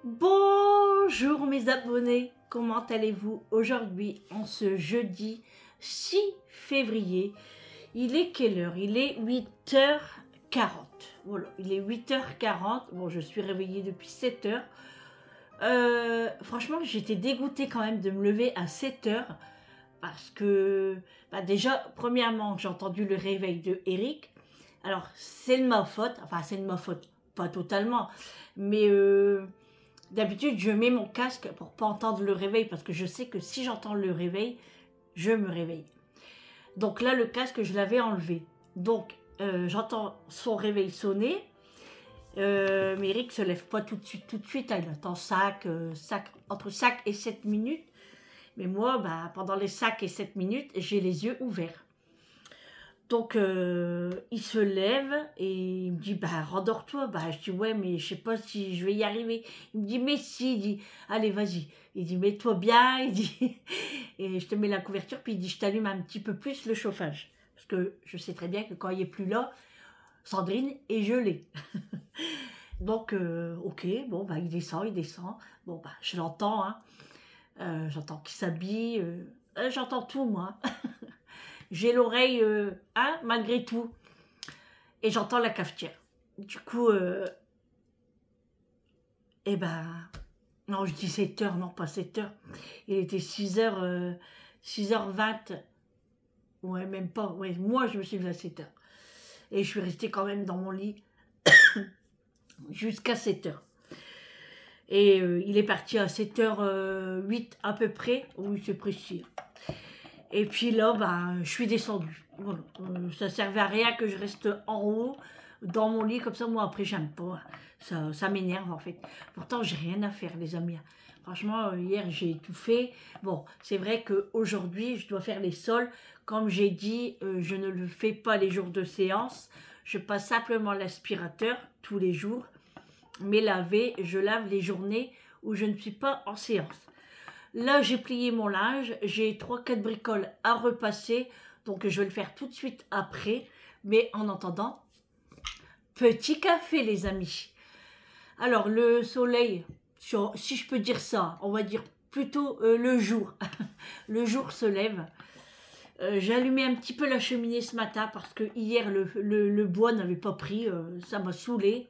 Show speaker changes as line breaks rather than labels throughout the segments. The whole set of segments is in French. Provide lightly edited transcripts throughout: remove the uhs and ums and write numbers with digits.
Bonjour mes abonnés, comment allez-vous aujourd'hui en ce jeudi 6 février? Il est quelle heure? Il est 8h40. Voilà, il est 8h40. Bon, je suis réveillée depuis 7h. Franchement, j'étais dégoûtée quand même de me lever à 7h parce que, déjà, premièrement, j'ai entendu le réveil de Eric. Alors, c'est de ma faute, enfin, c'est de ma faute, pas totalement, mais d'habitude, je mets mon casque pour pas entendre le réveil parce que je sais que si j'entends le réveil, je me réveille. Donc là, le casque, je l'avais enlevé. Donc, j'entends son réveil sonner. Mais Eric se lève pas tout de suite. Il attend entre 5 et 7 minutes. Mais moi, pendant les 5 et 7 minutes, j'ai les yeux ouverts. Donc, il se lève et il me dit, rendors-toi. Je dis, ouais, mais je sais pas si je vais y arriver. Il me dit, mais si. Il dit, allez, vas-y. Il dit, mets-toi bien. Il dit, et je te mets la couverture. Puis il dit, je t'allume un petit peu plus le chauffage. Parce que je sais très bien que quand il n'est plus là, Sandrine est gelée. Donc, ok, bon, il descend. Bon, je l'entends, hein. J'entends qu'il s'habille. J'entends tout, moi. J'ai l'oreille, malgré tout. Et j'entends la cafetière. Du coup, non, je dis 7h, non, pas 7h. Il était 6h, 6h20. Ouais, même pas. Ouais, moi, je me suis levée à 7h. Et je suis restée quand même dans mon lit jusqu'à 7h. Et il est parti à 7h08 à peu près. Oui, c'est précis. Et puis là, je suis descendue. Voilà. Ça servait à rien que je reste en haut, dans mon lit, comme ça. Moi, après, j'aime pas. Ça m'énerve, en fait. Pourtant, j'ai rien à faire, les amis. Franchement, hier, j'ai tout fait. Bon, c'est vrai qu'aujourd'hui, je dois faire les sols. Comme j'ai dit, je ne le fais pas les jours de séance. Je passe simplement l'aspirateur tous les jours. Mais je lave les journées où je ne suis pas en séance. Là, j'ai plié mon linge, j'ai 3-4 bricoles à repasser, donc je vais le faire tout de suite après. Mais en attendant, petit café, les amis. Alors, le soleil, si je peux dire ça, on va dire plutôt le jour. Le jour se lève. J'ai allumé un petit peu la cheminée ce matin parce que hier, le bois n'avait pas pris, ça m'a saoulé.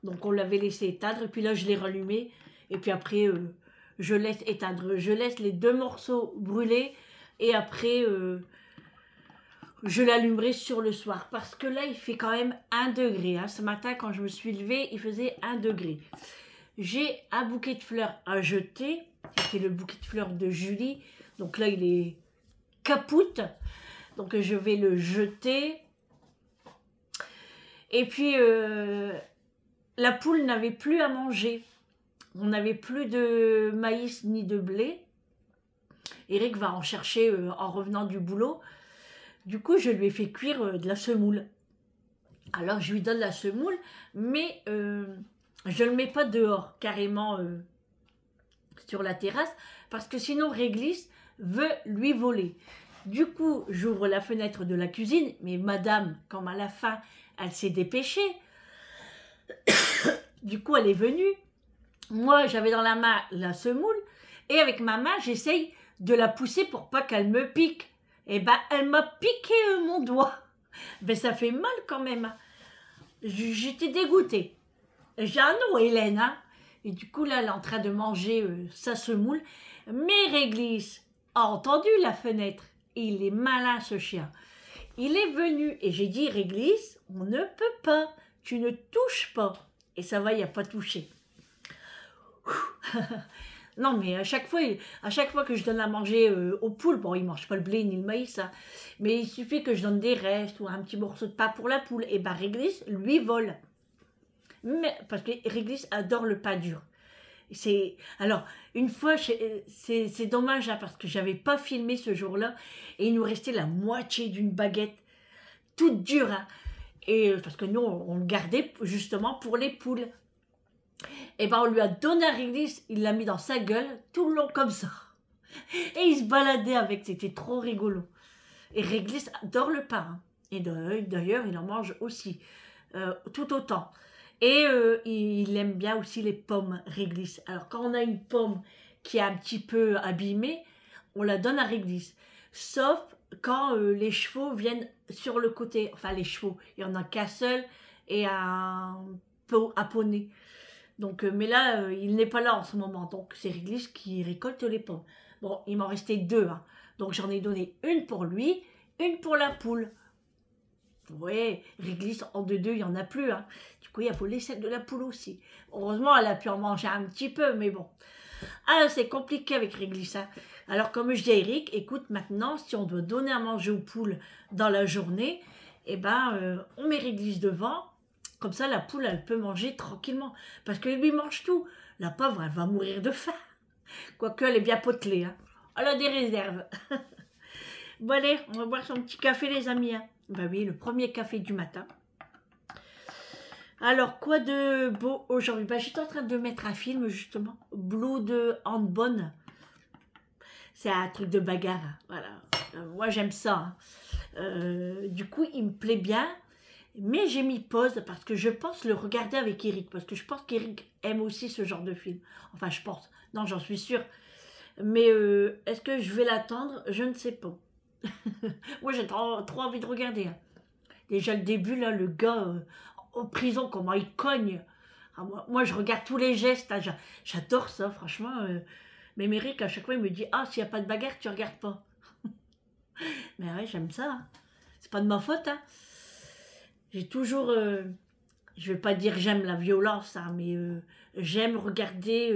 Donc, on l'avait laissé éteindre, et puis là, je l'ai rallumé. Et puis après... je laisse éteindre, je laisse les 2 morceaux brûler et après je l'allumerai sur le soir parce que là il fait quand même 1 degré. Ce matin quand je me suis levée il faisait 1 degré. J'ai un bouquet de fleurs à jeter, c'était le bouquet de fleurs de Julie, donc là il est capoute, donc je vais le jeter. Et puis la poule n'avait plus à manger. On n'avait plus de maïs ni de blé. Eric va en chercher en revenant du boulot. Du coup, je lui ai fait cuire de la semoule. Alors, je lui donne la semoule, mais je ne le mets pas dehors, carrément sur la terrasse, parce que sinon, Réglisse veut lui voler. Du coup, j'ouvre la fenêtre de la cuisine, mais madame, comme à la fin, elle s'est dépêchée. Du coup, elle est venue. Moi, j'avais dans la main la semoule et avec ma main, j'essaye de la pousser pour pas qu'elle me pique. Et elle m'a piqué mon doigt. Ça fait mal quand même. J'étais dégoûtée. J'ai dit, ah non, Hélène. Hein. Et du coup, là, elle est en train de manger sa semoule. Mais Réglisse a entendu la fenêtre. Et il est malin, ce chien. Il est venu et j'ai dit, Réglisse, on ne peut pas. Tu ne touches pas. Et ça va, il n'y a pas touché. Non, mais à chaque fois que je donne à manger aux poules, bon, ils ne mangent pas le blé ni le maïs, hein, mais il suffit que je donne des restes ou un petit morceau de pain pour la poule, et Réglisse lui vole. Mais, parce que Réglisse adore le pain dur. Alors, une fois, c'est dommage, hein, parce que je n'avais pas filmé ce jour-là, et il nous restait la moitié d'une baguette, toute dure, hein, et parce que nous, on le gardait justement pour les poules. Et on lui a donné un Réglisse, il l'a mis dans sa gueule, tout le long comme ça. Et il se baladait avec, c'était trop rigolo. Et Réglisse adore le pain. Hein. Et d'ailleurs, il en mange aussi, tout autant. Et il aime bien aussi les pommes réglisse. Alors quand on a une pomme qui est un petit peu abîmée, on la donne à réglisse. Sauf quand les chevaux viennent sur le côté. Enfin les chevaux, il y en a qu'un seul et un poney. Donc, mais là, il n'est pas là en ce moment. Donc c'est réglisse qui récolte les pommes. Bon, il m'en restait deux. Hein. Donc j'en ai donné une pour lui, une pour la poule. Ouais, réglisse en deux, il n'y en a plus. Hein. Du coup, il a volé celle de la poule aussi. Heureusement, elle a pu en manger un petit peu, mais bon. Ah, c'est compliqué avec réglisse. Hein. Alors, comme je dis à Eric, écoute, maintenant, si on doit donner à manger aux poules dans la journée, eh ben, on met réglisse devant. Comme ça, la poule, elle peut manger tranquillement. Parce qu'elle lui mange tout. La pauvre, elle va mourir de faim. Quoique, elle est bien potelée. Hein. Elle a des réserves. Bon, allez, on va boire son petit café, les amis. Hein. Ben oui, le premier café du matin. Alors, quoi de beau aujourd'hui? Ben, j'étais en train de mettre un film, justement. Blood and Bone. C'est un truc de bagarre. Hein. Voilà. Moi, j'aime ça. Hein. Du coup, il me plaît bien. Mais j'ai mis pause parce que je pense le regarder avec Eric. Parce que je pense qu'Eric aime aussi ce genre de film. Enfin, je pense. Non, j'en suis sûre. Mais est-ce que je vais l'attendre? Je ne sais pas. Moi, j'ai trop envie de regarder. Hein. Déjà, le début, là, le gars en prison, comment il cogne. Ah, moi, je regarde tous les gestes. Hein, j'adore ça, franchement. Mais Eric, à chaque fois, il me dit, ah, s'il n'y a pas de bagarre, tu regardes pas. Mais ouais, j'aime ça. Hein. C'est pas de ma faute. Hein. J'ai toujours... je vais pas dire j'aime la violence, hein, mais j'aime regarder...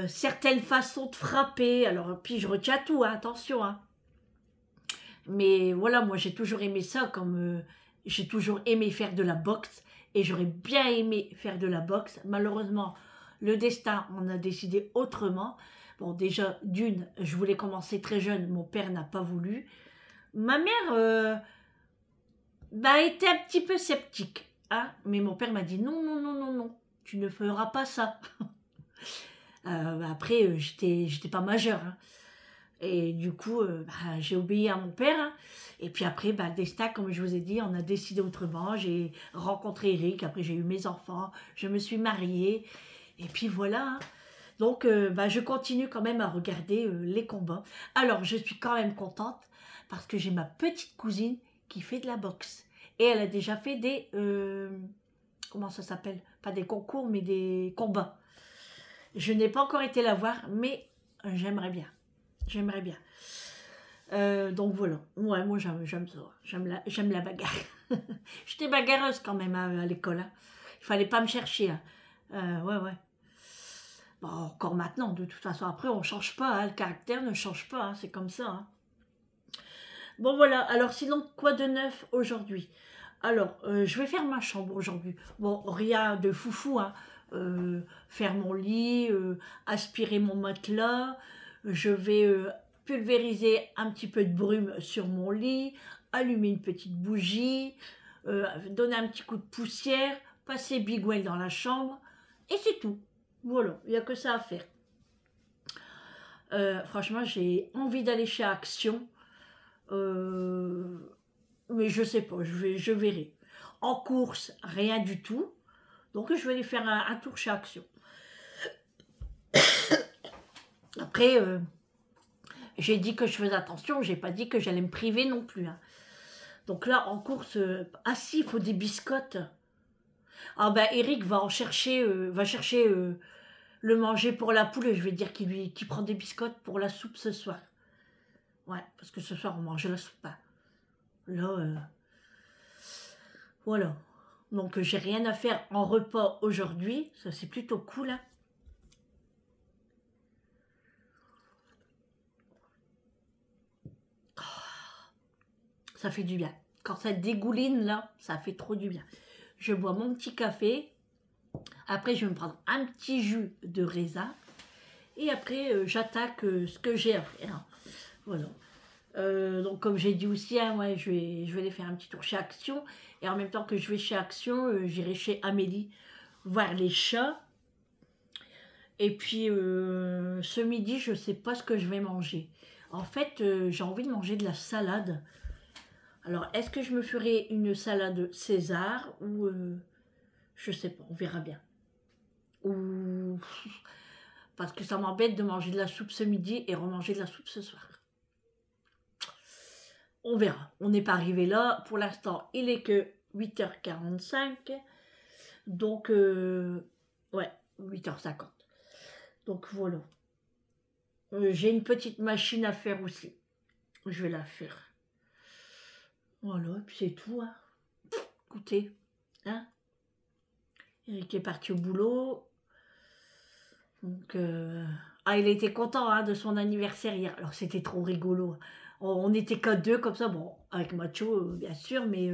certaines façons de frapper. Alors, puis je retiens tout, hein, attention. Hein. Mais voilà, moi j'ai toujours aimé ça, comme j'ai toujours aimé faire de la boxe. Et j'aurais bien aimé faire de la boxe. Malheureusement, le destin en a décidé autrement. Bon, déjà, d'une, je voulais commencer très jeune, mon père n'a pas voulu. Ma mère était un petit peu sceptique. Hein, mais mon père m'a dit non, non, non, non, non, tu ne feras pas ça. Après, j'étais pas majeure. Hein. Et du coup, j'ai obéi à mon père. Hein. Et puis après, le destin, comme je vous ai dit, on a décidé autrement. J'ai rencontré Eric, après j'ai eu mes enfants, je me suis mariée. Et puis voilà. Hein. Donc, je continue quand même à regarder les combats. Alors, je suis quand même contente parce que j'ai ma petite cousine qui fait de la boxe. Et elle a déjà fait des... comment ça s'appelle? Pas des concours, mais des combats. Je n'ai pas encore été la voir, mais j'aimerais bien. J'aimerais bien. Donc voilà. Ouais, moi j'aime ça. J'aime la bagarre. J'étais bagarreuse quand même à l'école. Hein. Il fallait pas me chercher. Hein. Ouais. Bon, encore maintenant, de toute façon, après on change pas. Hein. Le caractère ne change pas. Hein. C'est comme ça. Hein. Bon voilà. Alors sinon, quoi de neuf aujourd'hui? Alors, je vais faire ma chambre aujourd'hui. Bon, rien de foufou. Hein. Faire mon lit, aspirer mon matelas, je vais pulvériser un petit peu de brume sur mon lit, allumer une petite bougie, donner un petit coup de poussière, passer Big Well dans la chambre, et c'est tout. Voilà, il n'y a que ça à faire. Franchement, j'ai envie d'aller chez Action, mais je sais pas, je verrai. En course, rien du tout. Donc, je vais aller faire un tour chez Action. Après, j'ai dit que je faisais attention, j'ai pas dit que j'allais me priver non plus. Hein. Donc là, en course, ah si, il faut des biscottes. Ah Eric va chercher le manger pour la poule et je vais dire qu'il prend des biscottes pour la soupe ce soir. Ouais, parce que ce soir, on mange la soupe. Hein. Là, voilà. Donc, j'ai rien à faire en repas aujourd'hui. Ça, c'est plutôt cool. Hein. Ça fait du bien. Quand ça dégouline, là, ça fait trop du bien. Je bois mon petit café. Après, je vais me prendre un petit jus de raisin. Et après, j'attaque ce que j'ai à faire. Voilà. Donc, comme j'ai dit aussi, hein, ouais, je vais aller faire un petit tour chez Action. Et en même temps que je vais chez Action, j'irai chez Amélie voir les chats. Et puis, ce midi, je ne sais pas ce que je vais manger. En fait, j'ai envie de manger de la salade. Alors, est-ce que je me ferai une salade César ou... je sais pas, on verra bien. Ou... Parce que ça m'embête de manger de la soupe ce midi et remanger de la soupe ce soir. On verra. On n'est pas arrivé là. Pour l'instant, il est que 8h45. Donc, ouais, 8h50. Donc, voilà. J'ai une petite machine à faire aussi. Je vais la faire. Voilà, et puis c'est tout. Hein. Écoutez, hein. Eric est parti au boulot. Donc, ah, il était content hein, de son anniversaire hier. Alors, c'était trop rigolo. On était qu'à deux comme ça, bon, avec Macho, bien sûr, mais...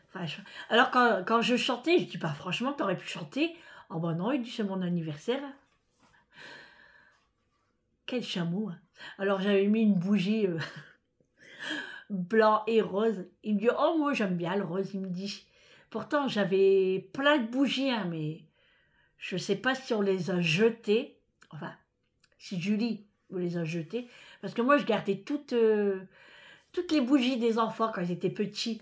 enfin, alors, quand je chantais, je dis, bah, franchement, t'aurais pu chanter. Oh, bah non, il dit, c'est mon anniversaire. Quel chameau. Hein. Alors, j'avais mis une bougie blanc et rose. Il me dit, oh, moi, j'aime bien le rose, il me dit. Pourtant, j'avais plein de bougies, hein, mais je sais pas si on les a jetées. Enfin, si Julie les a jetées. Parce que moi, je gardais toutes les bougies des enfants quand ils étaient petits.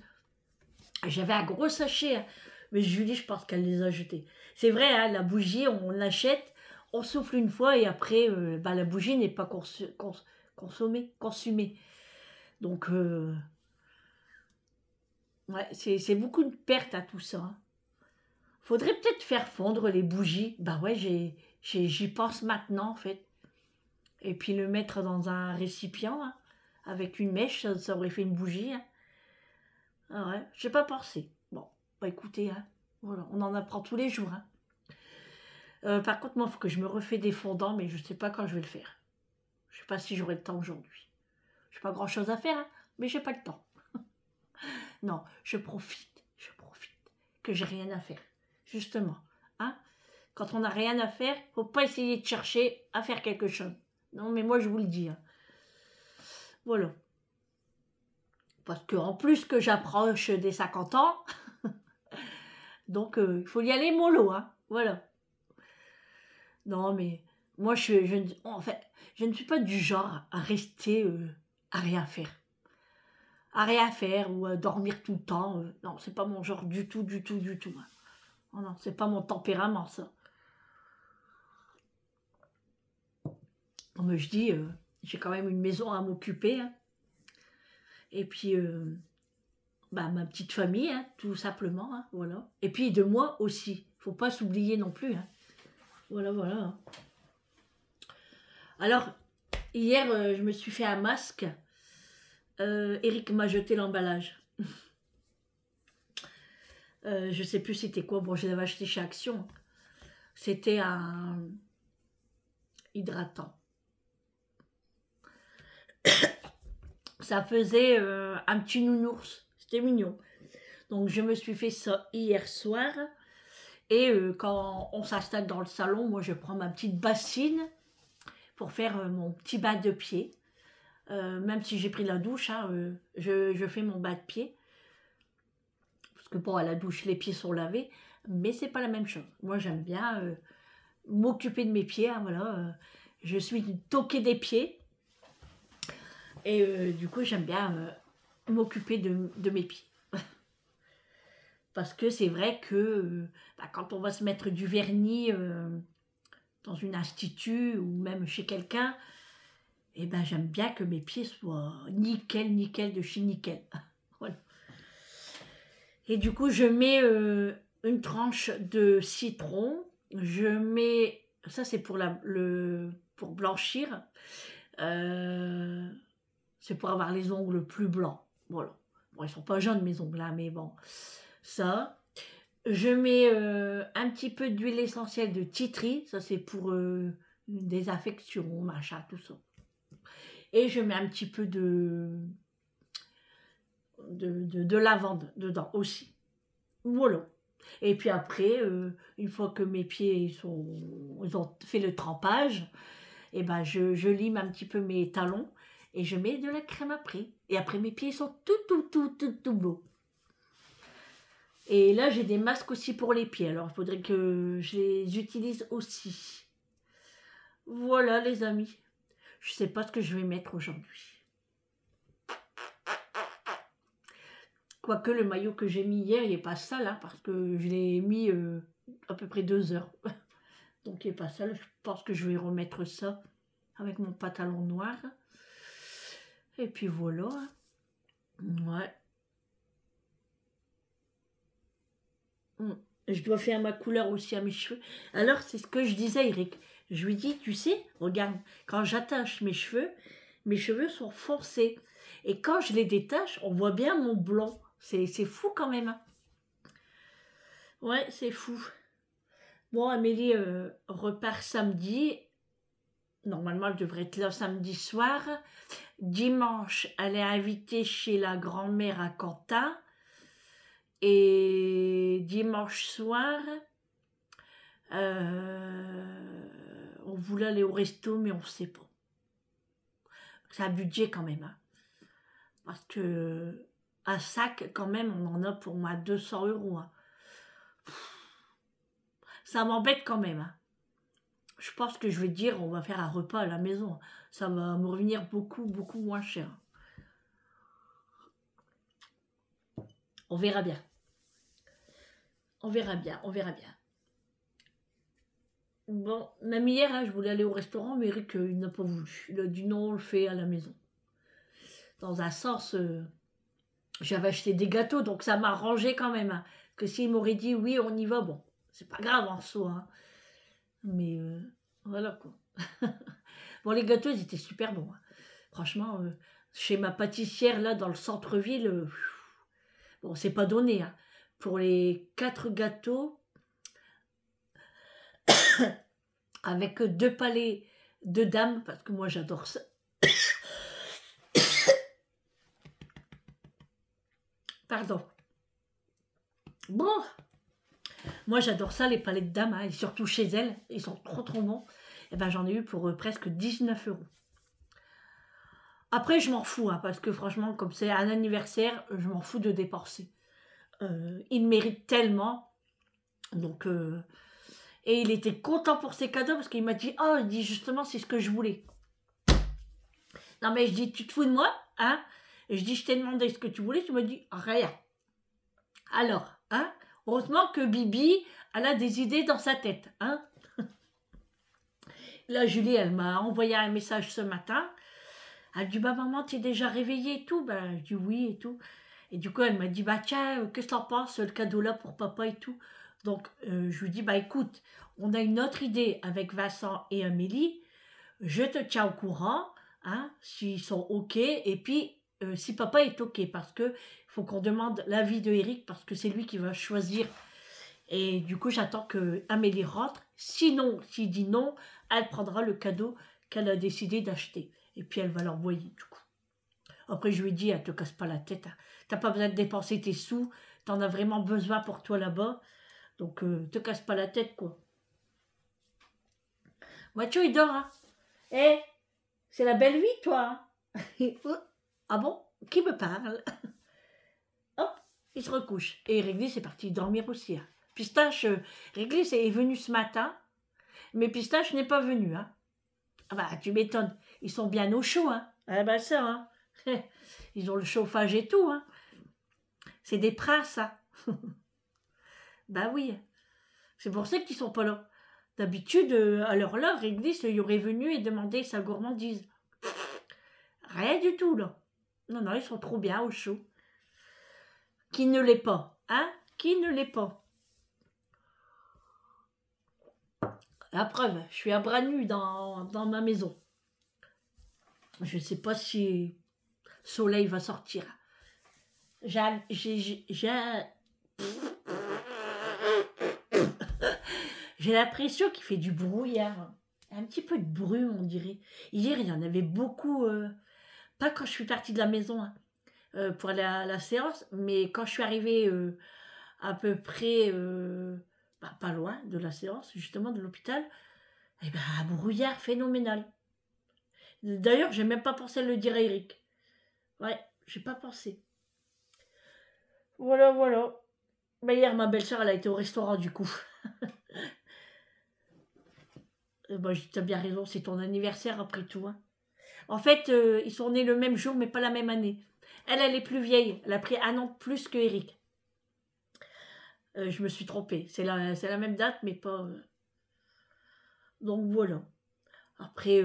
J'avais un gros sachet, hein. Mais Julie, je pense qu'elle les a jetées. C'est vrai, hein, la bougie, on l'achète, on souffle une fois et après, bah, la bougie n'est pas consumée. Donc, ouais, c'est beaucoup de pertes à tout ça. Hein. Faudrait peut-être faire fondre les bougies. Bah ouais, j'y pense maintenant, en fait. Et puis le mettre dans un récipient, hein, avec une mèche, ça aurait fait une bougie. Hein. Ah ouais, j'ai pas pensé. Bon, bah écoutez, hein, voilà, on en apprend tous les jours. Hein. Par contre, moi, il faut que je me refais des fondants, mais je sais pas quand je vais le faire. Je sais pas si j'aurai le temps aujourd'hui. J'ai pas grand chose à faire, hein, mais j'ai pas le temps. Non, je profite que j'ai rien à faire. Justement, hein. Quand on n'a rien à faire, faut pas essayer de chercher à faire quelque chose. Non, mais moi, je vous le dis. Hein. Voilà. Parce qu'en plus que j'approche des 50 ans, donc il faut y aller mollo, hein. Voilà. Non, mais moi, en fait, je ne suis pas du genre à rester à rien faire. À rien faire ou à dormir tout le temps. Non, c'est pas mon genre du tout, du tout, du tout. Hein. Oh non, c'est pas mon tempérament, ça. Comme je dis, j'ai quand même une maison à m'occuper. Hein. Et puis, bah, ma petite famille, hein, tout simplement. Hein, voilà. Et puis de moi aussi. Faut pas s'oublier non plus. Hein. Voilà, voilà. Alors, hier, je me suis fait un masque. Eric m'a jeté l'emballage. Je sais plus c'était quoi. Bon, je l'avais acheté chez Action. C'était un hydratant. Ça faisait un petit nounours. C'était mignon. Donc, je me suis fait ça hier soir. Et quand on s'installe dans le salon, moi, je prends ma petite bassine pour faire mon petit bas de pied. Même si j'ai pris la douche, hein, je fais mon bas de pied. Parce que bon, à la douche, les pieds sont lavés. Mais c'est pas la même chose. Moi, j'aime bien m'occuper de mes pieds. Hein, voilà. Je suis une toquée des pieds. Et du coup, j'aime bien m'occuper de mes pieds. Parce que c'est vrai que bah, quand on va se mettre du vernis dans une institut ou même chez quelqu'un, eh ben, j'aime bien que mes pieds soient nickel, nickel de chez nickel. Voilà. Et du coup, je mets une tranche de citron. Je mets, ça c'est pour, pour blanchir. C'est pour avoir les ongles plus blancs. Voilà. Bon, ils sont pas jaunes mes ongles là, mais bon. Ça. Je mets un petit peu d'huile essentielle de tea tree. Ça c'est pour une désinfection, machin, tout ça. Et je mets un petit peu de lavande dedans aussi. Voilà. Et puis après, une fois que mes pieds ils ont fait le trempage, et ben je lime un petit peu mes talons et je mets de la crème après. Et après, mes pieds sont tout beaux. Et là, j'ai des masques aussi pour les pieds. Alors, il faudrait que je les utilise aussi. Voilà, les amis. Je ne sais pas ce que je vais mettre aujourd'hui. Quoique le maillot que j'ai mis hier, il n'est pas sale, hein, parce que je l'ai mis à peu près 2 heures. Donc il n'est pas sale. Je pense que je vais remettre ça avec mon pantalon noir. Et puis voilà. Ouais. Je dois faire ma couleur aussi à mes cheveux. Alors, c'est ce que je disais à Eric. Je lui dis, tu sais, regarde, quand j'attache mes cheveux sont foncés. Et quand je les détache, on voit bien mon blond. C'est fou quand même. Hein. Ouais, c'est fou. Bon, Amélie repart samedi. Normalement, elle devrait être là samedi soir. Dimanche, elle est invitée chez la grand-mère à Quentin. Et dimanche soir, on voulait aller au resto, mais on ne sait pas. C'est un budget quand même. Hein. Parce que un sac, quand même, on en a pour moi 200 €. Hein. Ça m'embête quand même. Hein. Je pense que je vais dire, on va faire un repas à la maison. Ça va me revenir beaucoup, beaucoup moins cher. On verra bien. On verra bien, on verra bien. Bon, même hier, hein, je voulais aller au restaurant, mais Eric, il n'a pas voulu. Il a dit non, on le fait à la maison. Dans un sens, j'avais acheté des gâteaux, donc ça m'a arrangé quand même. Hein. Que s'il m'aurait dit oui, on y va, bon, c'est pas grave en soi. Hein. Mais voilà quoi. Bon, les gâteaux, ils étaient super bons. Hein. Franchement, chez ma pâtissière, là, dans le centre-ville, bon, c'est pas donné. Hein. Pour les 4 gâteaux, avec 2 palets de dames, parce que moi j'adore ça. Pardon. Bon, moi j'adore ça, les palets de dames, hein, et surtout chez elles, ils sont trop trop bons. Et ben j'en ai eu pour presque 19 €. Après je m'en fous, hein, parce que franchement, comme c'est un anniversaire, je m'en fous de dépenser. Il mérite tellement. Donc, et il était content pour ses cadeaux parce qu'il m'a dit, oh, il dit justement, c'est ce que je voulais. Non, mais je dis, tu te fous de moi, hein? Et je dis, je t'ai demandé ce que tu voulais, tu m'as dit, rien. Alors, hein? Heureusement que Bibi, elle a des idées dans sa tête, hein? Là, Julie, elle m'a envoyé un message ce matin. Elle dit, bah, maman, t'es déjà réveillée et tout? Ben, je dis oui et tout. Et du coup, elle m'a dit, bah, tiens, qu'est-ce que t'en penses, le cadeau là pour papa et tout? Donc, je lui dis, bah, écoute, on a une autre idée avec Vincent et Amélie. Je te tiens au courant, hein, s'ils sont OK. Et puis, si papa est OK, parce que faut qu'on demande l'avis de Eric, parce que c'est lui qui va choisir. Et du coup, j'attends que Amélie rentre. Sinon, s'il dit non, elle prendra le cadeau qu'elle a décidé d'acheter. Et puis, elle va l'envoyer, du coup. Après, je lui ai dit, te casse pas la tête. Hein. T'as pas besoin de dépenser tes sous. T'en as vraiment besoin pour toi là-bas. Donc, te casse pas la tête, quoi. Mathieu, il dort, hein. Eh, c'est la belle vie, toi. Hein. Ah bon? Qui me parle? Hop, il se recouche. Et Réglisse est parti dormir aussi. Hein. Pistache, Réglisse est venu ce matin, mais Pistache n'est pas venu. Hein. Ah bah, tu m'étonnes. Ils sont bien au chaud. Hein. Ah bah ça, hein. Ils ont le chauffage et tout. Hein. C'est des princes, hein. Bah oui. C'est pour ça qu'ils sont pas là. D'habitude, à l'heure là, Réglisse y aurait venu et demandé sa gourmandise. Rien du tout, là. Non, non, ils sont trop bien au chaud. Qui ne l'est pas, hein? Qui ne l'est pas? La preuve, je suis à bras nus dans ma maison. Je ne sais pas si soleil va sortir. J'ai l'impression qu'il fait du brouillard. Un petit peu de brume, on dirait. Hier, il y en avait beaucoup. Pas quand je suis partie de la maison hein, pour aller à la séance, mais quand je suis arrivée à peu près pas loin de la séance, justement de l'hôpital, eh ben, un brouillard phénoménal. D'ailleurs, j'ai même pas pensé à le dire à Eric. Ouais, j'ai pas pensé. Voilà, voilà. Mais hier, ma belle-sœur, elle a été au restaurant du coup. Bah, t'as bien raison, c'est ton anniversaire après tout. Hein. En fait, ils sont nés le même jour, mais pas la même année. Elle est plus vieille. Elle a pris 1 an de plus que Eric. Je me suis trompée. C'est la même date, mais pas... Donc voilà. Après,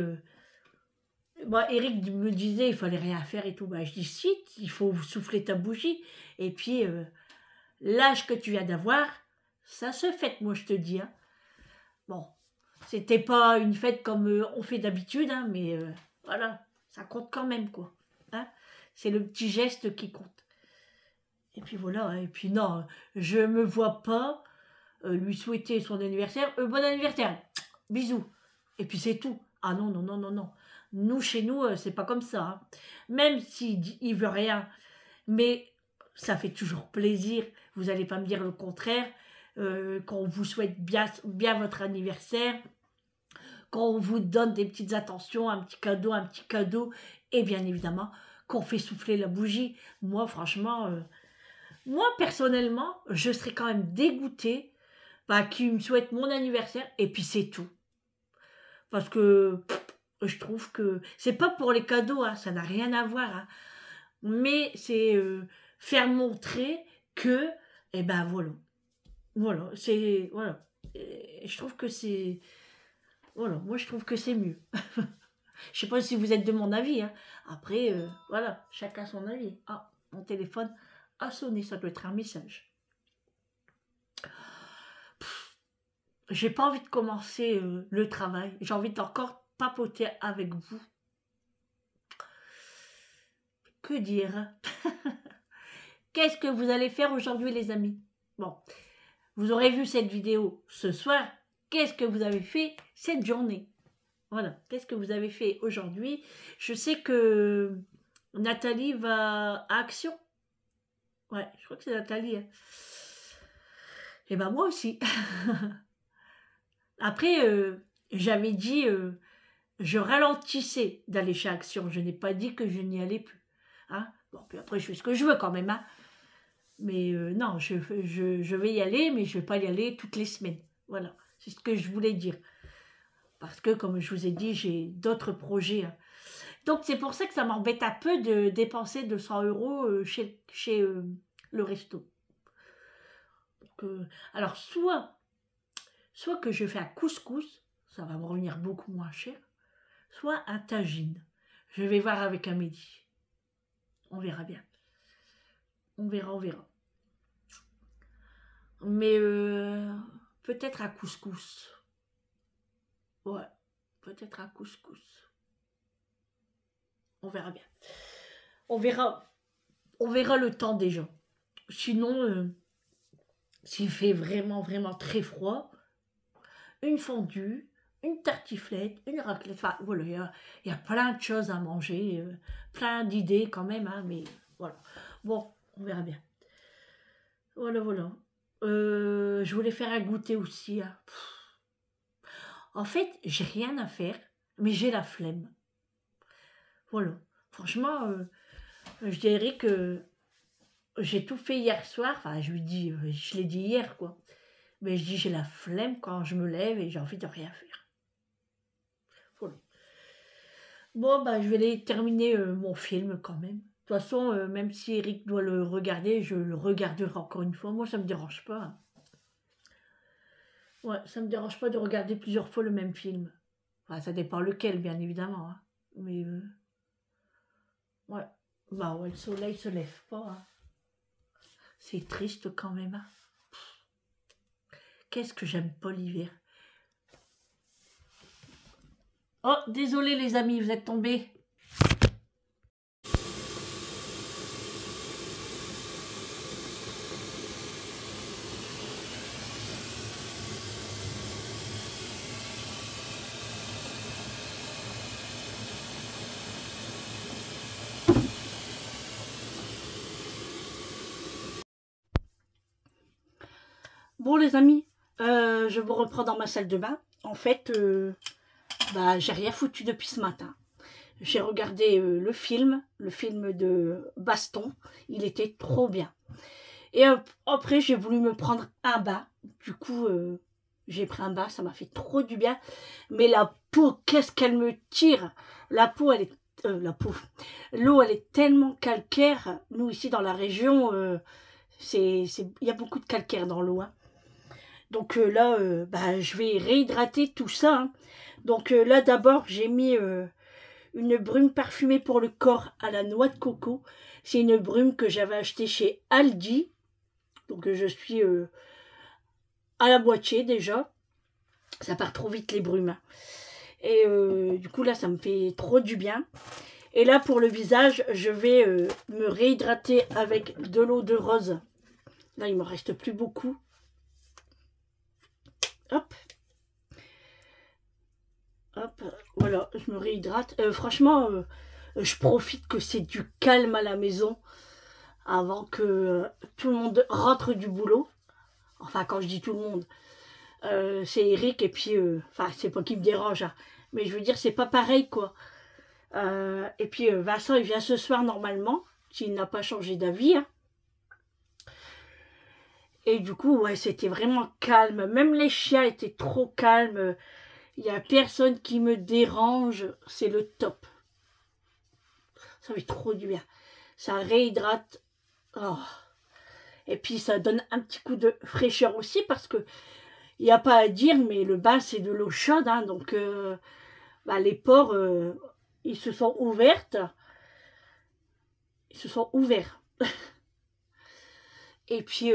Eric me disait il fallait rien faire et tout. Bah, je dis si, il faut souffler ta bougie. Et puis, l'âge que tu viens d'avoir, ça se fête, moi je te dis. Hein. Bon, c'était pas une fête comme on fait d'habitude, hein, mais voilà, ça compte quand même, quoi. Hein. C'est le petit geste qui compte. Et puis voilà, hein. Et puis non, je me vois pas lui souhaiter son anniversaire. Bon anniversaire, bisous. Et puis c'est tout. Ah non, non, non, non, non. Nous, chez nous, c'est pas comme ça. Hein. Même s'il veut rien, mais ça fait toujours plaisir. Vous n'allez pas me dire le contraire. Quand on vous souhaite bien, bien votre anniversaire, quand on vous donne des petites attentions, un petit cadeau, et bien évidemment, qu'on fait souffler la bougie. Moi, franchement, moi, personnellement, je serais quand même dégoûtée qu'il me souhaite mon anniversaire, et puis c'est tout. Parce que je trouve que c'est pas pour les cadeaux, hein, ça n'a rien à voir. Hein, mais c'est faire montrer que, eh ben voilà. Voilà, c'est... Voilà. Et je trouve que c'est... Voilà, moi je trouve que c'est mieux. Je sais pas si vous êtes de mon avis. Hein. Après, voilà, chacun son avis. Ah, mon téléphone a sonné, ça doit être un message. J'ai pas envie de commencer le travail. J'ai envie d'encore papoter avec vous. Que dire? Qu'est-ce que vous allez faire aujourd'hui, les amis? Bon, vous aurez vu cette vidéo ce soir. Qu'est-ce que vous avez fait cette journée? Voilà, qu'est-ce que vous avez fait aujourd'hui? Je sais que Nathalie va à Action. Ouais, je crois que c'est Nathalie. Hein. Et ben moi aussi. Après, j'avais dit, je ralentissais d'aller chez Action. Je n'ai pas dit que je n'y allais plus. Hein. Bon, puis après, je fais ce que je veux quand même. Hein. Mais non, je vais y aller, mais je ne vais pas y aller toutes les semaines. Voilà, c'est ce que je voulais dire. Parce que, comme je vous ai dit, j'ai d'autres projets. Hein. Donc, c'est pour ça que ça m'embête un peu de dépenser 200 € chez le resto. Donc, alors, soit que je fais un couscous, ça va me revenir beaucoup moins cher, soit un tagine. Je vais voir avec Amélie. On verra bien. On verra. Mais peut-être un couscous. Ouais, peut-être un couscous. On verra bien. On verra le temps déjà. Sinon, s'il fait vraiment, vraiment très froid, une fondue, une tartiflette, une raclette. Enfin, voilà, il y a plein de choses à manger, plein d'idées quand même, hein, mais voilà. Bon, on verra bien. Voilà. Je voulais faire un goûter aussi. Hein. En fait, j'ai rien à faire, mais j'ai la flemme. Voilà. Franchement, je dirais que j'ai tout fait hier soir. Enfin, je l'ai dit hier, quoi. Mais je dis, j'ai la flemme quand je me lève et j'ai envie de rien faire. Voilà. Bon, je vais aller terminer mon film quand même. De toute façon, même si Eric doit le regarder, je le regarderai encore une fois. Moi, ça me dérange pas. Hein. Ouais, ça me dérange pas de regarder plusieurs fois le même film. Enfin, ça dépend lequel, bien évidemment. Hein. Mais, ouais. Ouais, le soleil se lève pas. Hein. C'est triste quand même. Hein. Qu'est-ce que j'aime pas l'hiver. Oh, désolé les amis, vous êtes tombés. Bon les amis, je vous reprends dans ma salle de bain. En fait, j'ai rien foutu depuis ce matin. J'ai regardé le film de Baston. Il était trop bien. Et après, j'ai voulu me prendre un bain. Du coup, j'ai pris un bain, ça m'a fait trop du bien. Mais la peau, qu'est-ce qu'elle me tire. La peau, l'eau, elle est tellement calcaire. Nous, ici, dans la région, il y a beaucoup de calcaire dans l'eau. Hein. Donc là, bah, je vais réhydrater tout ça. Hein. Donc là, d'abord, j'ai mis une brume parfumée pour le corps à la noix de coco. C'est une brume que j'avais achetée chez Aldi. Donc je suis à la moitié déjà. Ça part trop vite les brumes. Hein. Et du coup là, ça me fait trop du bien. Et là, pour le visage, je vais me réhydrater avec de l'eau de rose. Là, il ne me reste plus beaucoup. Hop. Hop, voilà, je me réhydrate. Franchement, je profite que c'est du calme à la maison avant que tout le monde rentre du boulot. Enfin, quand je dis tout le monde, c'est Eric et puis, enfin, c'est pas qui me dérange, hein, mais je veux dire, c'est pas pareil, quoi. Et puis, Vincent, il vient ce soir normalement, s'il n'a pas changé d'avis. Hein. Et du coup, ouais, c'était vraiment calme. Même les chiens étaient trop calmes. Il n'y a personne qui me dérange. C'est le top. Ça fait trop du bien. Ça réhydrate. Oh. Et puis, ça donne un petit coup de fraîcheur aussi parce que il n'y a pas à dire, mais le bain, c'est de l'eau chaude. Hein, donc, bah, les pores, ils se sont ouvertes. Ils se sont ouverts. Et puis,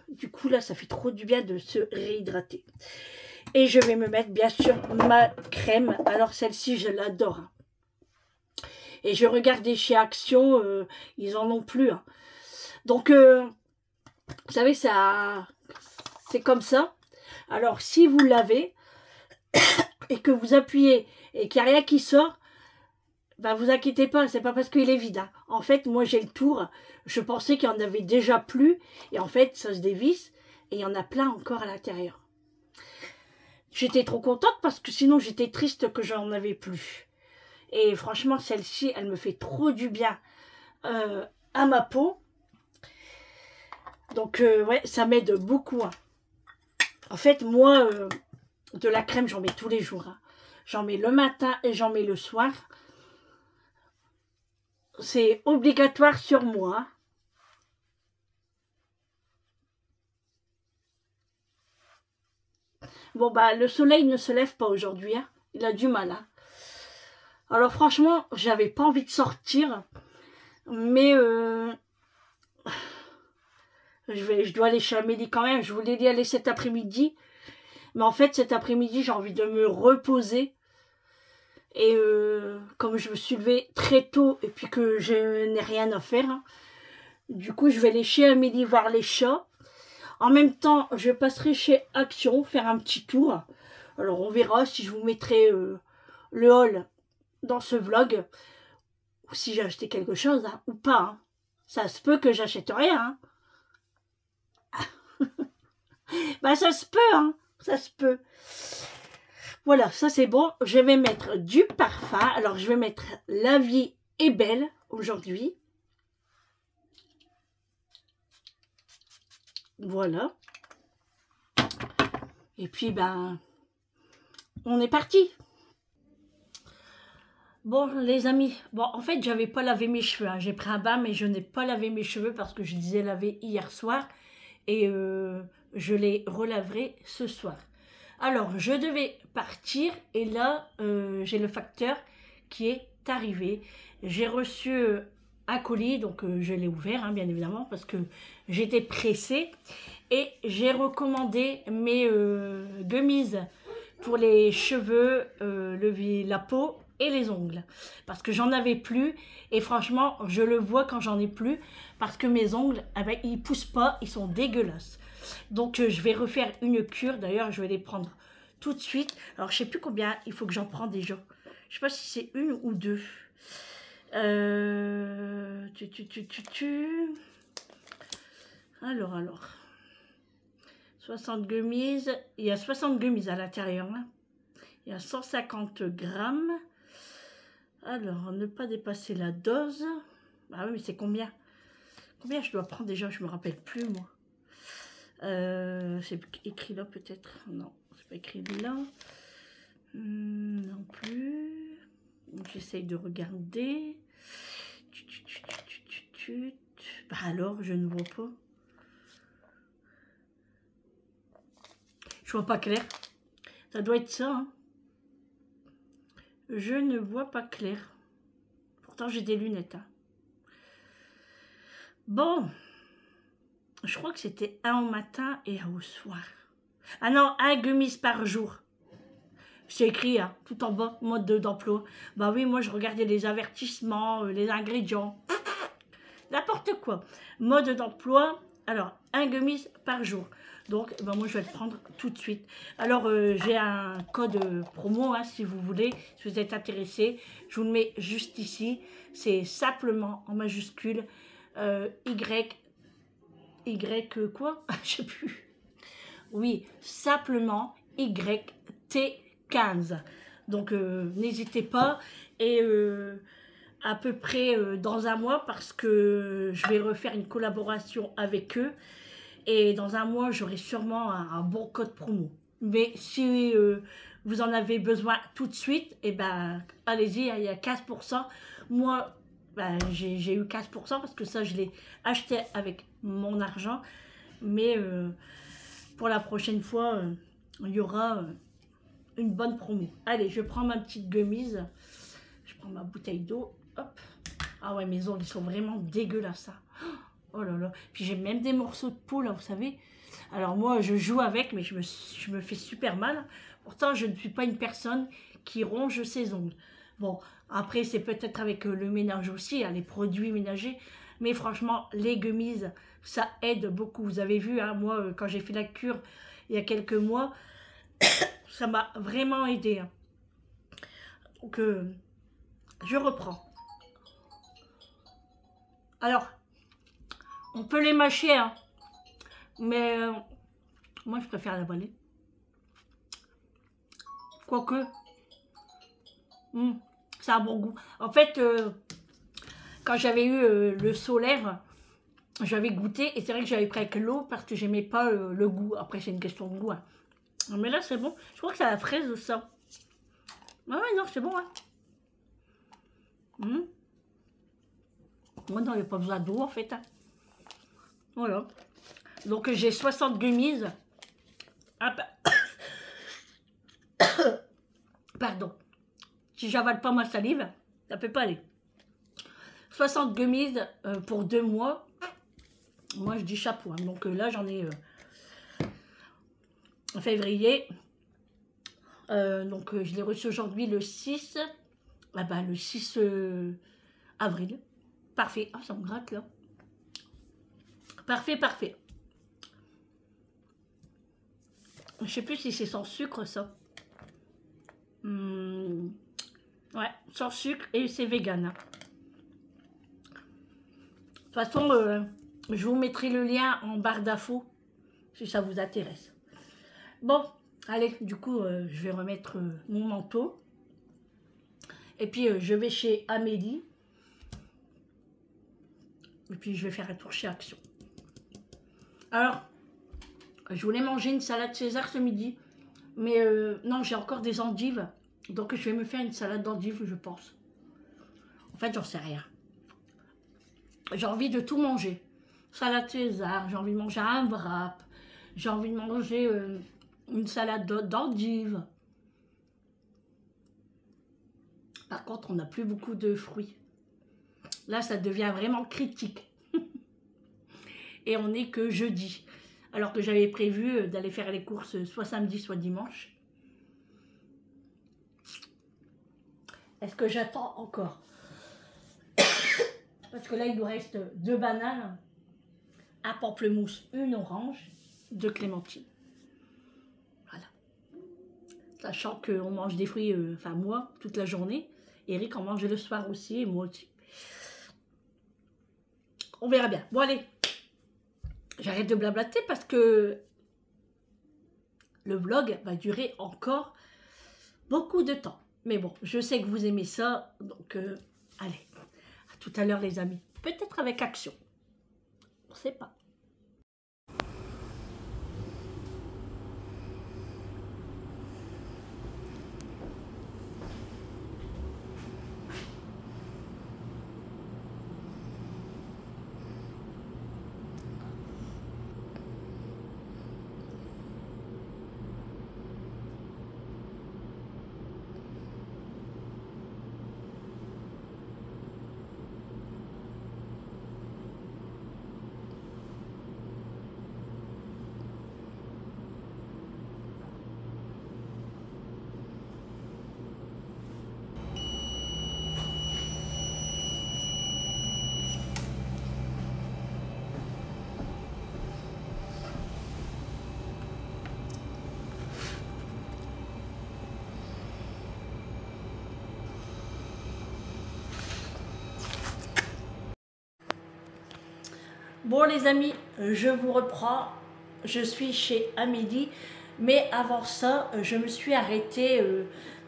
du coup, là, ça fait trop du bien de se réhydrater. Et je vais me mettre, bien sûr, ma crème. Alors, celle-ci, je l'adore. Hein. Et je regardais chez Action, ils en ont plus. Hein. Donc, vous savez, ça, c'est comme ça. Alors, si vous l'avez, et que vous appuyez, et qu'il n'y a rien qui sort, ben, vous inquiétez pas, c'est pas parce qu'il est vide. Hein. En fait, moi, j'ai le tour. Je pensais qu'il y en avait déjà plus. Et en fait, ça se dévisse. Et il y en a plein encore à l'intérieur. J'étais trop contente parce que sinon, j'étais triste que j'en avais plus. Et franchement, celle-ci, elle me fait trop du bien à ma peau. Donc, ouais, ça m'aide beaucoup. Hein. En fait, moi, de la crème, j'en mets tous les jours. Hein. J'en mets le matin et j'en mets le soir. C'est obligatoire sur moi. Bon, bah, le soleil ne se lève pas aujourd'hui. Hein. Il a du mal. Hein. Alors, franchement, j'avais pas envie de sortir. Mais je dois aller chez Amélie quand même. Je voulais y aller cet après-midi. Mais en fait, cet après-midi, j'ai envie de me reposer. Et comme je me suis levée très tôt et puis que je n'ai rien à faire, hein, du coup, je vais aller chez Amélie voir les chats. En même temps, je passerai chez Action faire un petit tour. Alors, on verra si je vous mettrai le haul dans ce vlog. Ou si j'ai acheté quelque chose, hein, ou pas. Hein. Ça se peut que j'achète rien. Hein. Bah, ça se peut, hein. Ça se peut. Voilà, ça c'est bon. Je vais mettre du parfum. Alors, je vais mettre La Vie est Belle aujourd'hui. Voilà. Et puis, ben, on est parti. Bon, les amis, bon, en fait, j'avais pas lavé mes cheveux. Hein. J'ai pris un bain, mais je n'ai pas lavé mes cheveux parce que je disais laver hier soir. Et je les relaverai ce soir. Alors, je devais partir et là, j'ai le facteur qui est arrivé. J'ai reçu un colis, donc je l'ai ouvert, hein, bien évidemment, parce que j'étais pressée. Et j'ai recommandé mes gummies pour les cheveux, la peau et les ongles. Parce que j'en avais plus et franchement, je le vois quand j'en ai plus parce que mes ongles, eh ben, ils poussent pas, ils sont dégueulasses. Donc je vais refaire une cure, d'ailleurs je vais les prendre tout de suite. Alors je sais plus combien il faut que j'en prends déjà. Je sais pas si c'est une ou deux. Alors. 60 gummies. Il y a 60 gummies à l'intérieur. Hein. Il y a 150 grammes. Alors, ne pas dépasser la dose. Ah oui, mais c'est combien? Combien je dois prendre déjà? Je me rappelle plus, moi. C'est écrit là, peut-être. Non, c'est pas écrit là. Non plus. Donc j'essaye de regarder. Bah alors, je ne vois pas. Je vois pas clair. Ça doit être ça. Hein. Je ne vois pas clair. Pourtant, j'ai des lunettes. Hein. Bon. Je crois que c'était un au matin et un au soir. Ah non, un gummies par jour. C'est écrit, hein, tout en bas, mode d'emploi. Bah oui, moi, je regardais les avertissements, les ingrédients. N'importe quoi. Mode d'emploi. Alors, un gummies par jour. Donc, ben moi, je vais le prendre tout de suite. Alors, j'ai un code promo, hein, si vous voulez, si vous êtes intéressé. Je vous le mets juste ici. C'est simplement, en majuscule, quoi? Je sais plus. Oui, simplement, YT15. Donc, n'hésitez pas. Et à peu près dans un mois, parce que je vais refaire une collaboration avec eux. Et dans un mois, j'aurai sûrement un bon code promo. Mais si vous en avez besoin tout de suite, et ben allez-y, il y a 15%. Moi, ben, j'ai eu 15% parce que ça, je l'ai acheté avec mon argent. Mais pour la prochaine fois, il y aura une bonne promo. Allez, je prends ma petite gummies. Je prends ma bouteille d'eau. Hop. Ah ouais, mes ongles, ils sont vraiment dégueulasses. Oh là là. Puis j'ai même des morceaux de peau, là, vous savez. Alors moi, je joue avec, mais je me fais super mal. Pourtant, je ne suis pas une personne qui ronge ses ongles. Bon, après, c'est peut-être avec le ménage aussi, hein, les produits ménagers. Mais franchement, les gummies, ça aide beaucoup. Vous avez vu, hein, moi, quand j'ai fait la cure il y a quelques mois, ça m'a vraiment aidé. Hein. Donc, je reprends. Alors, on peut les mâcher, hein, mais moi, je préfère l'avaler. Quoique, ça a un bon goût. En fait, quand j'avais eu le solaire, j'avais goûté et c'est vrai que j'avais pris avec l'eau parce que j'aimais pas le goût. Après, c'est une question de goût. Hein. Mais là, c'est bon. Je crois que c'est la fraise, ça. Ah ouais, non, c'est bon. Hein. Moi, non, il n'y a pas besoin d'eau, en fait. Hein. Voilà. Donc, j'ai 60 gummies. Ah, pardon. Si j'avale pas ma salive, ça peut pas aller. 60 gummies pour 2 mois. Moi, je dis chapeau. Hein. Donc là, j'en ai en février. Donc, je l'ai reçu aujourd'hui le 6. Ah bah, le 6 avril. Parfait. Ah, ça me gratte, là. Parfait, parfait. Je sais plus si c'est sans sucre, ça. Ouais, sans sucre et c'est vegan. Hein. De toute façon, je vous mettrai le lien en barre d'infos si ça vous intéresse. Bon, allez, du coup, je vais remettre mon manteau. Et puis, je vais chez Amélie. Et puis, je vais faire un tour chez Action. Alors, je voulais manger une salade César ce midi. Mais non, j'ai encore des endives. Donc, je vais me faire une salade d'endives, je pense. En fait, j'en sais rien. J'ai envie de tout manger. Salade César, j'ai envie de manger un wrap. J'ai envie de manger une salade d'endives. Par contre, on n'a plus beaucoup de fruits. Là, ça devient vraiment critique. Et on n'est que jeudi. Alors que j'avais prévu d'aller faire les courses soit samedi, soit dimanche. Est-ce que j'attends encore? Parce que là, il nous reste 2 bananes, un pamplemousse, une orange, 2 clémentines. Voilà. Sachant qu'on mange des fruits, enfin moi, toute la journée. Eric en mange le soir aussi, et moi aussi. On verra bien. Bon, allez. J'arrête de blablater parce que le vlog va durer encore beaucoup de temps. Mais bon, je sais que vous aimez ça, donc allez. À tout à l'heure, les amis. Peut-être avec Action. On ne sait pas. Bon les amis, je vous reprends. Je suis chez Amélie, mais avant ça, je me suis arrêtée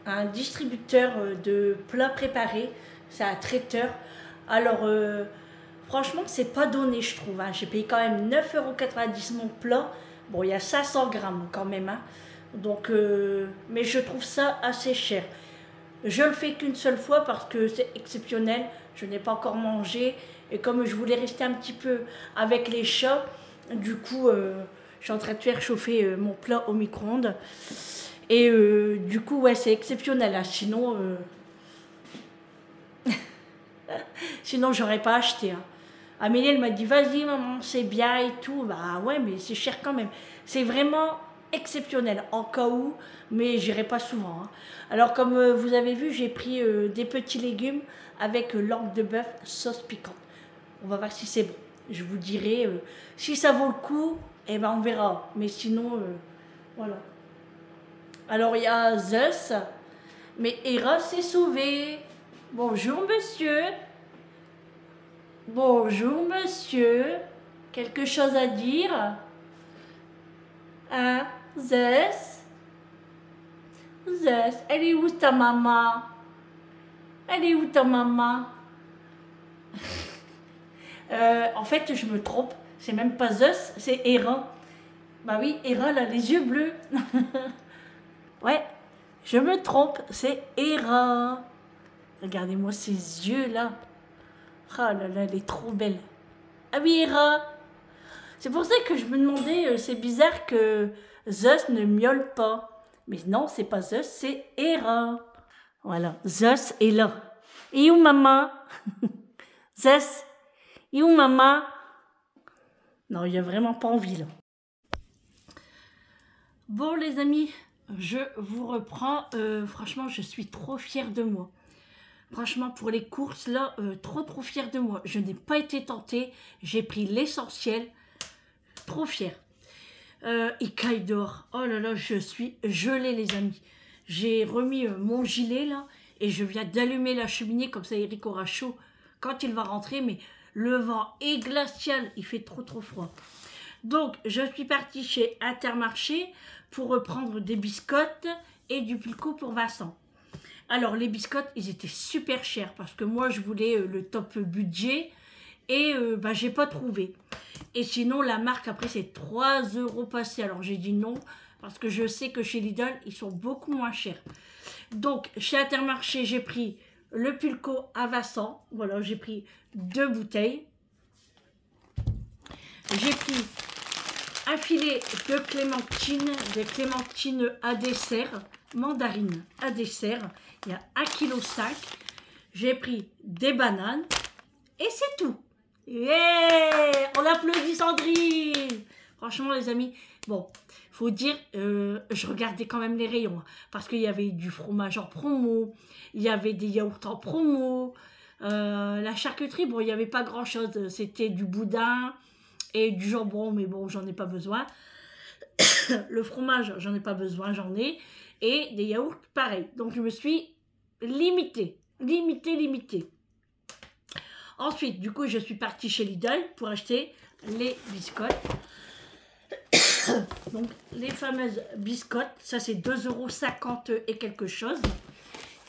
à un distributeur de plats préparés. C'est un traiteur. Alors, franchement, c'est pas donné, je trouve, hein. J'ai payé quand même 9,90 € mon plat. Bon, il y a 500 grammes quand même, hein. Donc, mais je trouve ça assez cher. Je le fais qu'une seule fois parce que c'est exceptionnel. Je n'ai pas encore mangé. Et comme je voulais rester un petit peu avec les chats, du coup, je suis en train de faire chauffer mon plat au micro-ondes. Et du coup, ouais, c'est exceptionnel, hein. Sinon, sinon j'aurais pas acheté, hein. Amélie, elle m'a dit, vas-y maman, c'est bien et tout. Bah ouais, mais c'est cher quand même. C'est vraiment exceptionnel, en cas où, mais j'irai pas souvent, hein. Alors comme vous avez vu, j'ai pris des petits légumes avec langue de bœuf, sauce piquante. On va voir si c'est bon. Je vous dirai si ça vaut le coup, eh ben on verra. Mais sinon, voilà. Alors il y a Zeus, mais Hera s'est sauvée. Bonjour monsieur. Bonjour monsieur. Quelque chose à dire? Hein, Zeus? Zeus, elle est où ta maman? Elle est où ta maman? En fait, je me trompe. C'est même pas Zeus, c'est Hera. Bah oui, Hera, elle a les yeux bleus. Ouais, je me trompe, c'est Hera. Regardez-moi ces yeux-là. Ah là là, elle est trop belle. Ah oui, Hera. C'est pour ça que je me demandais, c'est bizarre que Zeus ne miaule pas. Mais non, c'est pas Zeus, c'est Hera. Voilà, Zeus est là. Et où maman? Zeus, et où maman? Non, il n'y a vraiment pas envie là. Bon les amis, je vous reprends. Franchement, je suis trop fière de moi. Franchement, pour les courses là, trop fière de moi. Je n'ai pas été tentée. J'ai pris l'essentiel. Trop fière. Écaille d'or. Oh là là, je suis gelée les amis. J'ai remis mon gilet là et je viens d'allumer la cheminée, comme ça Eric aura chaud quand il va rentrer. Mais le vent est glacial, il fait trop froid. Donc, je suis partie chez Intermarché pour reprendre des biscottes et du pulco pour Vincent. Alors, les biscottes, ils étaient super chers parce que moi, je voulais le top budget et bah, j'ai pas trouvé. Et sinon, la marque, après, c'est 3 € passés. Alors, j'ai dit non parce que je sais que chez Lidl, ils sont beaucoup moins chers. Donc, chez Intermarché, j'ai pris le pulco à Vincent. Voilà, j'ai pris 2 bouteilles. J'ai pris un filet de clémentines à dessert, mandarine à dessert. Il y a 1,5 kg. J'ai pris des bananes et c'est tout. Yeah, on applaudit Sandrine. Franchement les amis, bon, faut dire, je regardais quand même les rayons, hein, parce qu'il y avait du fromage en promo, il y avait des yaourts en promo, la charcuterie, bon, il n'y avait pas grand chose, c'était du boudin et du jambon, mais bon, j'en ai pas besoin. Le fromage, j'en ai pas besoin, j'en ai. Et des yaourts, pareil. Donc, je me suis limitée. Ensuite, du coup, je suis partie chez Lidl pour acheter les biscottes. Donc, les fameuses biscottes. Ça, c'est 2,50 € et quelque chose.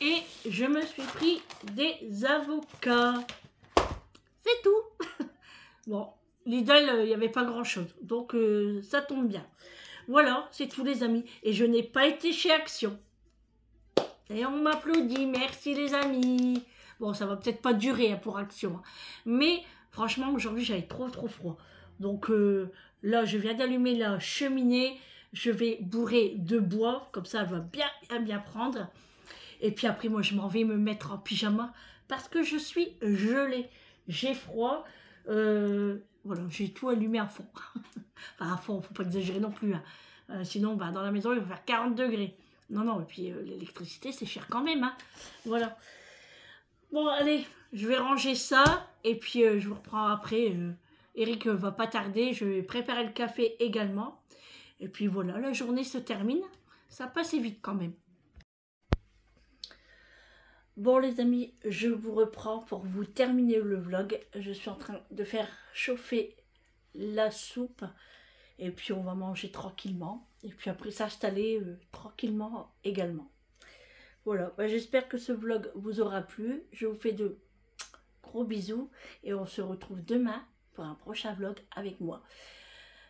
Et je me suis pris des avocats. C'est tout. Bon. Lidl, il n'y avait pas grand chose, donc ça tombe bien. Voilà, c'est tout les amis. Et je n'ai pas été chez Action. Et on m'applaudit, merci les amis. Bon, ça va peut-être pas durer hein, pour Action. Hein. Mais franchement, aujourd'hui, j'avais trop froid. Donc là, je viens d'allumer la cheminée. Je vais bourrer de bois, comme ça, elle va bien prendre. Et puis après, moi, je m'en vais me mettre en pyjama parce que je suis gelée. J'ai froid. Voilà, j'ai tout allumé à fond. Enfin, à fond, faut pas exagérer non plus. Hein. Sinon, bah, dans la maison, il va faire 40 degrés. Non, et puis l'électricité, c'est cher quand même. Hein. Voilà. Bon, allez, je vais ranger ça. Et puis, je vous reprends après. Eric va pas tarder. Je vais préparer le café également. Et puis voilà, la journée se termine. Ça passe vite quand même. Bon les amis, je vous reprends pour vous terminer le vlog. Je suis en train de faire chauffer la soupe. Et puis on va manger tranquillement. Et puis après s'installer tranquillement également. Voilà, bah, j'espère que ce vlog vous aura plu. Je vous fais de gros bisous. Et on se retrouve demain pour un prochain vlog avec moi.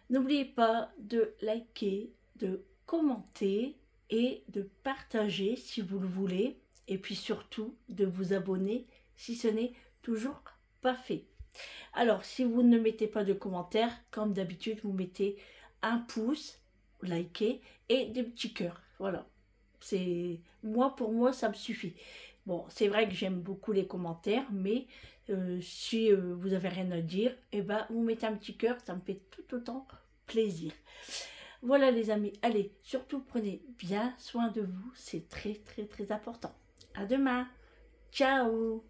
N'oubliez pas de liker, de commenter et de partager si vous le voulez. Et puis surtout de vous abonner si ce n'est toujours pas fait. Alors si vous ne mettez pas de commentaires, comme d'habitude vous mettez un pouce, likez et des petits cœurs. Voilà. C'est moi, pour moi ça me suffit. Bon, c'est vrai que j'aime beaucoup les commentaires, mais si vous avez rien à dire, et ben vous mettez un petit cœur, ça me fait tout autant plaisir. Voilà les amis, allez, surtout prenez bien soin de vous, c'est très très très important. À demain, ciao.